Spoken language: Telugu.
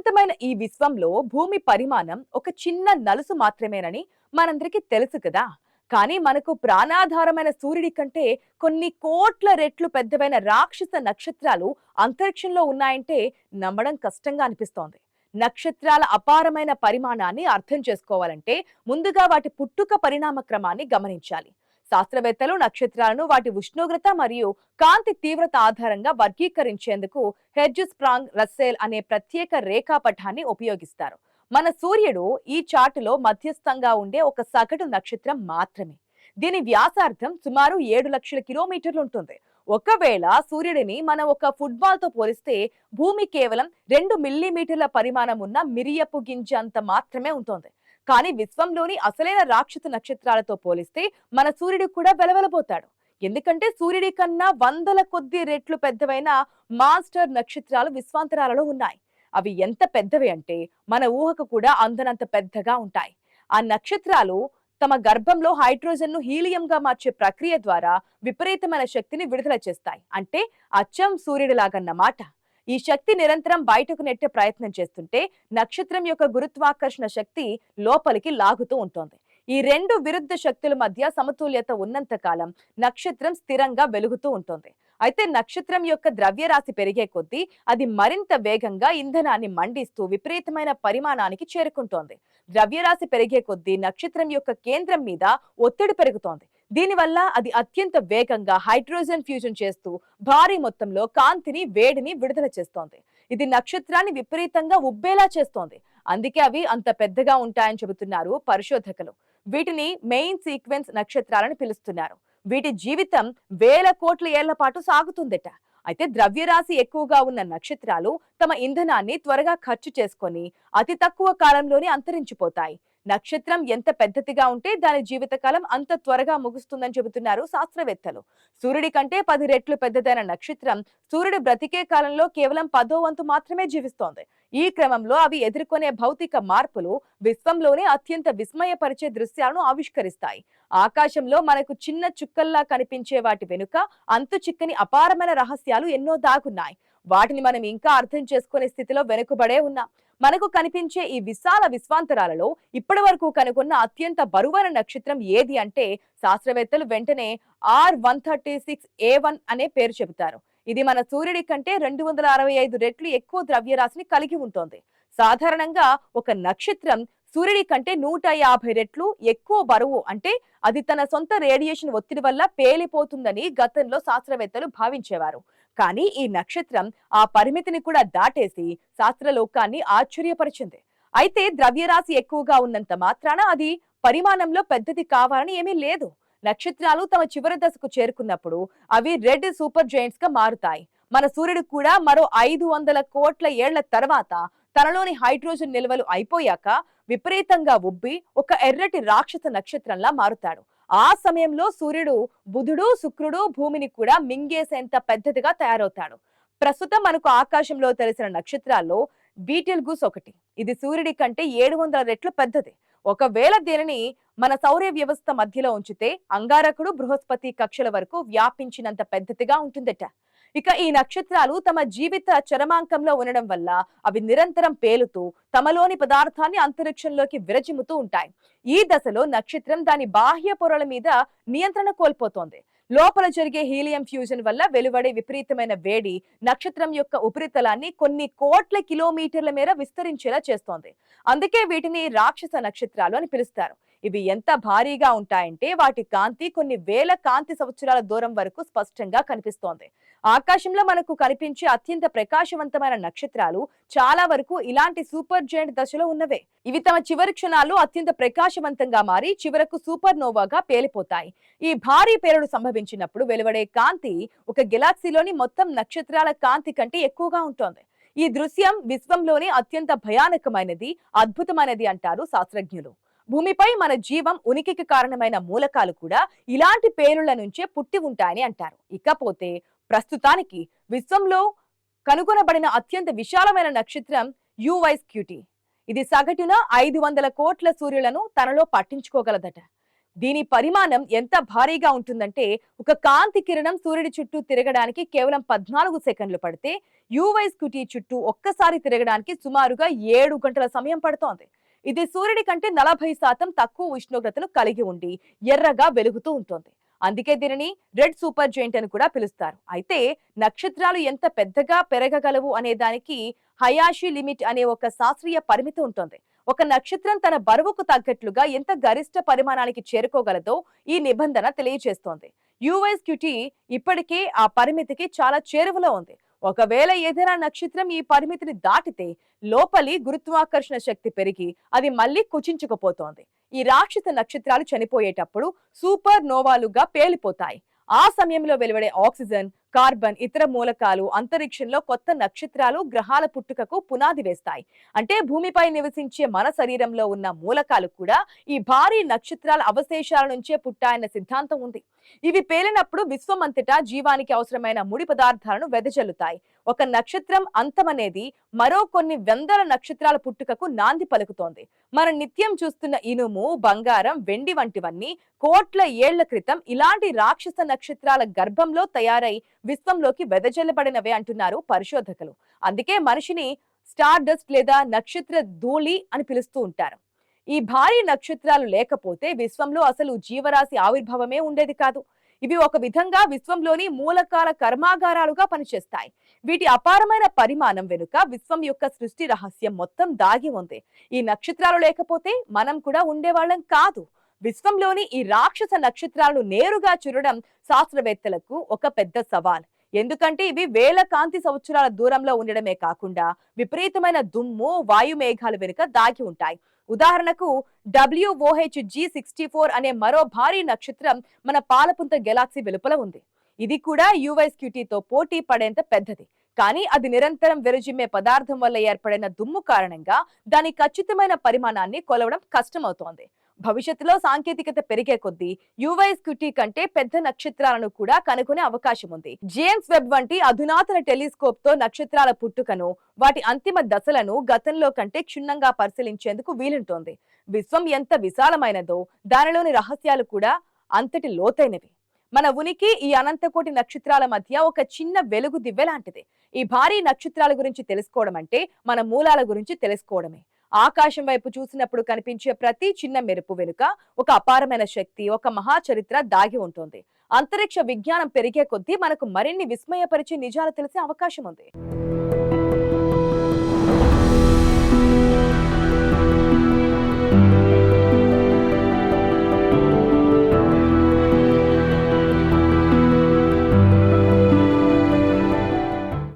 అనంతమైన ఈ విశ్వంలో భూమి పరిమాణం ఒక చిన్న నలుసు మాత్రమేనని మనందరికీ తెలుసు కదా. కానీ మనకు ప్రాణాధారమైన సూర్యుడి కంటే కొన్ని కోట్ల రెట్లు పెద్దవైన రాక్షస నక్షత్రాలు అంతరిక్షంలో ఉన్నాయంటే నమ్మడం కష్టంగా అనిపిస్తోంది. నక్షత్రాల అపారమైన పరిమాణాన్ని అర్థం చేసుకోవాలంటే ముందుగా వాటి పుట్టుక పరిణామ క్రమాన్ని గమనించాలి. శాస్త్రవేత్తలు నక్షత్రాలను వాటి ఉష్ణోగ్రత మరియు కాంతి తీవ్రత ఆధారంగా వర్గీకరించేందుకు హెర్ట్జ్స్ప్రాంగ్ రస్సెల్ అనే ప్రత్యేక రేఖాపటాన్ని ఉపయోగిస్తారు. మన సూర్యుడు ఈ చార్టులో మధ్యస్థంగా ఉండే ఒక సగటు నక్షత్రం మాత్రమే. దీని వ్యాసార్థం సుమారు 7 లక్షల కిలోమీటర్లు ఉంటుంది. ఒకవేళ సూర్యుడిని మనం ఒక ఫుట్బాల్ తో పోలిస్తే భూమి కేవలం 2 మిల్లీమీటర్ల పరిమాణం ఉన్న మిరియపు గింజ అంత మాత్రమే ఉంటుంది. కానీ విశ్వంలోని అసలైన రాక్షస నక్షత్రాలతో పోలిస్తే మన సూర్యుడు కూడా వెలవెలబోతాడు. ఎందుకంటే సూర్యుడి కన్నా వందల కొద్ది రెట్లు పెద్దవైన మాస్టర్ నక్షత్రాలు విశ్వాంతరాలలో ఉన్నాయి. అవి ఎంత పెద్దవి అంటే మన ఊహకు కూడా అందనంత పెద్దగా ఉంటాయి. ఆ నక్షత్రాలు తమ గర్భంలో హైడ్రోజన్ ను హీలియంగా మార్చే ప్రక్రియ ద్వారా విపరీతమైన శక్తిని విడుదల చేస్తాయి. అంటే అచ్చం సూర్యుడిలాగన్నమాట. ఈ శక్తి నిరంతరం బయటకు నెట్టే ప్రయత్నం చేస్తుంటే నక్షత్రం యొక్క గురుత్వాకర్షణ శక్తి లోపలికి లాగుతూ ఉంటుంది. ఈ రెండు విరుద్ధ శక్తుల మధ్య సమతుల్యత ఉన్నంత కాలం నక్షత్రం స్థిరంగా వెలుగుతూ ఉంటుంది. అయితే నక్షత్రం యొక్క ద్రవ్యరాశి పెరిగే కొద్దీ అది మరింత వేగంగా ఇంధనాన్ని మండిస్తూ విపరీతమైన పరిమాణానికి చేరుకుంటోంది. ద్రవ్యరాశి పెరిగే కొద్దీ నక్షత్రం యొక్క కేంద్రం మీద ఒత్తిడి పెరుగుతోంది. దీనివల్ల అది అత్యంత వేగంగా హైడ్రోజన్ ఫ్యూజన్ చేస్తూ భారీ మొత్తంలో కాంతిని వేడిని విడుదల చేస్తోంది. ఇది నక్షత్రాన్ని విపరీతంగా ఉబ్బేలా చేస్తోంది. అందుకే అవి అంత పెద్దగా ఉంటాయని చెబుతున్నారు పరిశోధకులు. వీటిని మెయిన్ సీక్వెన్స్ నక్షత్రాలని పిలుస్తున్నారు. వీటి జీవితం వేల కోట్ల ఏళ్ల పాటు సాగుతుందట. అయితే ద్రవ్యరాశి ఎక్కువగా ఉన్న నక్షత్రాలు తమ ఇంధనాన్ని త్వరగా ఖర్చు చేసుకొని అతి తక్కువ కాలంలోనే అంతరించిపోతాయి. నక్షత్రం ఎంత పెద్దదిగా ఉంటే దాని జీవితకాలం అంత త్వరగా ముగుస్తుందని చెబుతున్నారు శాస్త్రవేత్తలు. సూర్యుడి కంటే 10 రెట్లు పెద్దదైన నక్షత్రం సూర్యుడు బ్రతికే కాలంలో కేవలం 10వ వంతు మాత్రమే జీవిస్తోంది. ఈ క్రమంలో అవి ఎదుర్కొనే భౌతిక మార్పులు విశ్వంలోనే అత్యంత విస్మయపరిచే దృశ్యాలను ఆవిష్కరిస్తాయి. ఆకాశంలో మనకు చిన్న చుక్కల్లా కనిపించే వాటి వెనుక అంతు చిక్కని అపారమైన రహస్యాలు ఎన్నో దాగున్నాయి. వాటిని మనం ఇంకా అర్థం చేసుకునే స్థితిలో వెనుకబడే ఉన్నాం. మనకు కనిపించే ఈ విశాల విశ్వాంతరాలలో ఇప్పటి వరకు కనుగొన్న అత్యంత బరువైన నక్షత్రం ఏది అంటే శాస్త్రవేత్తలు వెంటనే R136A1 అనే పేరు చెబుతారు. ఇది మన సూర్యుడి కంటే 265 రెట్లు ఎక్కువ ద్రవ్యరాశిని కలిగి ఉంటుంది. సాధారణంగా ఒక నక్షత్రం సూర్యుడి కంటే 150 రెట్లు ఎక్కువ బరువు అంటే అది తన సొంత రేడియేషన్ ఒత్తిడి వల్ల పేలిపోతుందని గతంలో శాస్త్రవేత్తలు భావించేవారు. కానీ ఈ నక్షత్రం ఆ పరిమితిని కూడా దాటేసి శాస్త్రలోకాన్ని ఆశ్చర్యపరిచింది. అయితే ద్రవ్యరాశి ఎక్కువగా ఉన్నంత మాత్రాన అది పరిమాణంలో పెద్దది కావాలని ఏమీ లేదు. నక్షత్రాలు తమ చివరి దశకు చేరుకున్నప్పుడు అవి రెడ్ సూపర్ జైంట్స్ గా మారుతాయి. మన సూర్యుడు కూడా మరో 500 కోట్ల ఏళ్ల తర్వాత తనలోని హైడ్రోజన్ నిల్వలు అయిపోయాక విపరీతంగా ఉబ్బి ఒక ఎర్రటి రాక్షస నక్షత్రంలా మారుతాడు. ఆ సమయంలో సూర్యుడు బుధుడు శుక్రుడు భూమిని కూడా మింగేసేంత పెద్దదిగా తయారవుతాడు. ప్రస్తుతం మనకు ఆకాశంలో తెలిసిన నక్షత్రాల్లో బీటిల్గూస్ ఒకటి. ఇది సూర్యుడి కంటే 700 రెట్లు పెద్దది. ఒకవేళ దీనిని మన సౌర వ్యవస్థ మధ్యలో ఉంచితే అంగారకుడు బృహస్పతి కక్షల వరకు వ్యాపించినంత పెద్దదిగా ఉంటుందట. ఇక ఈ నక్షత్రాలు తమ జీవిత చరమాంకంలో ఉండడం వల్ల అవి నిరంతరం పేలుతూ తమలోని పదార్థాన్ని అంతరిక్షంలోకి విరజిమ్ముతూ ఉంటాయి. ఈ దశలో నక్షత్రం దాని బాహ్య పొరల మీద నియంత్రణ కోల్పోతోంది. లోపల జరిగే హీలియం ఫ్యూజన్ వల్ల వెలువడే విపరీతమైన వేడి నక్షత్రం యొక్క ఉపరితలాన్ని కొన్ని కోట్ల కిలోమీటర్ల మేర విస్తరించేలా చేస్తోంది. అందుకే వీటిని రాక్షస నక్షత్రాలు అని పిలుస్తారు. ఇవి ఎంత భారీగా ఉంటాయంటే వాటి కాంతి కొన్ని వేల కాంతి సంవత్సరాల దూరం వరకు స్పష్టంగా కనిపిస్తోంది. ఆకాశంలో మనకు కనిపించే అత్యంత ప్రకాశవంతమైన నక్షత్రాలు చాలా వరకు ఇలాంటి సూపర్ జైంట్ దశలో ఉన్నవే. ఇవి తమ చివరి క్షణాలు అత్యంత ప్రకాశవంతంగా మారి చివరకు సూపర్ నోవాగా పేలిపోతాయి. ఈ భారీ పేలుడు సంభవించినప్పుడు వెలువడే కాంతి ఒక గెలాక్సీలోని మొత్తం నక్షత్రాల కాంతి కంటే ఎక్కువగా ఉంటుంది. ఈ దృశ్యం విశ్వంలోనే అత్యంత భయానకమైనది, అద్భుతమైనది అంటారు శాస్త్రజ్ఞులు. భూమిపై మన జీవం ఉనికికి కారణమైన మూలకాలు కూడా ఇలాంటి పేలుళ్ల నుంచే పుట్టి ఉంటాయని అంటారు. ఇకపోతే ప్రస్తుతానికి విశ్వంలో కనుగొనబడిన అత్యంత విశాలమైన నక్షత్రం UY-Scuti. ఇది సగటున 500 కోట్ల సూర్యులను తనలో పట్టించుకోగలదట. దీని పరిమాణం ఎంత భారీగా ఉంటుందంటే ఒక కాంతి కిరణం సూర్యుడి చుట్టూ తిరగడానికి కేవలం 14 సెకండ్లు పడితే యువై స్కూటీ చుట్టూ ఒక్కసారి తిరగడానికి సుమారుగా 7 గంటల సమయం పడుతోంది. ఇది సూర్యుడి కంటే 40% తక్కువ ఉష్ణోగ్రతను కలిగి ఉండి ఎర్రగా వెలుగుతూ ఉంటుంది. అందుకే దీనిని రెడ్ సూపర్ జెయింట్ అని కూడా పిలుస్తారు. అయితే నక్షత్రాలు ఎంత పెద్దగా పెరగగలవు అనే దానికి హయాషి లిమిట్ అనే ఒక శాస్త్రీయ పరిమితి ఉంటుంది. ఒక నక్షత్రం తన బరువుకు తగ్గట్లుగా ఎంత గరిష్ట పరిమాణానికి చేరుకోగలదో ఈ నిబంధన తెలియజేస్తోంది. యుఎస్క్యూటీ ఇప్పటికే ఆ పరిమితికి చాలా చేరువలో ఉంది. ఒకవేళ ఏదైనా నక్షత్రం ఈ పరిమితిని దాటితే లోపలి గురుత్వాకర్షణ శక్తి పెరిగి అది మళ్ళీ కుచించుకుపోతోంది. ఈ రాక్షస నక్షత్రాలు చనిపోయేటప్పుడు సూపర్ నోవాలుగా పేలిపోతాయి. ఆ సమయంలో వెలువడే ఆక్సిజన్, కార్బన్, ఇతర మూలకాలు అంతరిక్షంలో కొత్త నక్షత్రాలు, గ్రహాల పుట్టుకకు పునాది వేస్తాయి. అంటే భూమిపై నివసించే మన శరీరంలో ఉన్న మూలకాలు కూడా ఈ భారీ నక్షత్రాల అవశేషాల నుంచే పుట్టాయన్న సిద్ధాంతం ఉంది. ఇవి పేలినప్పుడు విశ్వమంతటా జీవానికి అవసరమైన ముడి పదార్థాలను వెదజల్లుతాయి. ఒక నక్షత్రం అంతమనేది మరో కొన్ని వందల నక్షత్రాల పుట్టుకకు నాంది పలుకుతోంది. మనం నిత్యం చూస్తున్న ఇనుము, బంగారం, వెండి వంటివన్నీ కోట్ల ఏళ్ల క్రితం ఇలాంటి రాక్షస నక్షత్రాల గర్భంలో తయారై విశ్వంలోకి వెదజల్లబడినవే అంటున్నారు పరిశోధకులు. అందుకే మనిషిని స్టార్ డస్ట్ లేదా నక్షత్ర ధూళి అని పిలుస్తూ ఉంటారు. ఈ భారీ నక్షత్రాలు లేకపోతే విశ్వంలో అసలు జీవరాశి ఆవిర్భావమే ఉండేది కాదు. ఇవి ఒక విధంగా విశ్వంలోని మూలకాల కర్మాగారాలుగా పనిచేస్తాయి. వీటి అపారమైన పరిమాణం వెనుక విశ్వం యొక్క సృష్టి రహస్యం మొత్తం దాగి ఉంది. ఈ నక్షత్రాలు లేకపోతే మనం కూడా ఉండేవాళ్ళం కాదు. విశ్వంలోని ఈ రాక్షస నక్షత్రాలను నేరుగా చూడడం శాస్త్రవేత్తలకు ఒక పెద్ద సవాల్. ఎందుకంటే ఇవి వేల కాంతి సంవత్సరాల దూరంలో ఉండడమే కాకుండా విపరీతమైన దుమ్ము, వాయు మేఘాల వెనుక దాగి ఉంటాయి. ఉదాహరణకు WOHG64 అనే మరో భారీ నక్షత్రం మన పాలపుంత గెలాక్సీ వెలుపల ఉంది. ఇది కూడా యుఎస్క్యూటీతో పోటీ పడేంత పెద్దది. కానీ అది నిరంతరం వెలుజిమ్మే పదార్థం వల్ల ఏర్పడిన దుమ్ము కారణంగా దాని ఖచ్చితమైన పరిమాణాన్ని కొలవడం కష్టమవుతోంది. భవిష్యత్తులో సాంకేతికత పెరిగే కొద్దీ యుఎస్క్యూటీ కంటే పెద్ద నక్షత్రాలను కూడా కనుగొనే అవకాశం ఉంది. జేమ్స్ వెబ్ వంటి అధునాతన టెలిస్కోప్ తో నక్షత్రాల పుట్టుకను, వాటి అంతిమ దశలను గతంలో కంటే క్షుణ్ణంగా పరిశీలించేందుకు వీలుంటోంది. విశ్వం ఎంత విశాలమైనదో దానిలోని రహస్యాలు కూడా అంతటి లోతైనవి. మన ఉనికి ఈ అనంతకోటి నక్షత్రాల మధ్య ఒక చిన్న వెలుగు దివ్వె లాంటిది. ఈ భారీ నక్షత్రాల గురించి తెలుసుకోవడం అంటే మన మూలాల గురించి తెలుసుకోవడమే. ఆకాశం వైపు చూసినప్పుడు కనిపించే ప్రతి చిన్న మెరుపు వెనుక ఒక అపారమైన శక్తి, ఒక మహాచరిత్ర దాగి ఉంటుంది. అంతరిక్ష విజ్ఞానం పెరిగే కొద్దీ మనకు మరిన్ని విస్మయపరిచే నిజాలు తెలిసే అవకాశం ఉంది.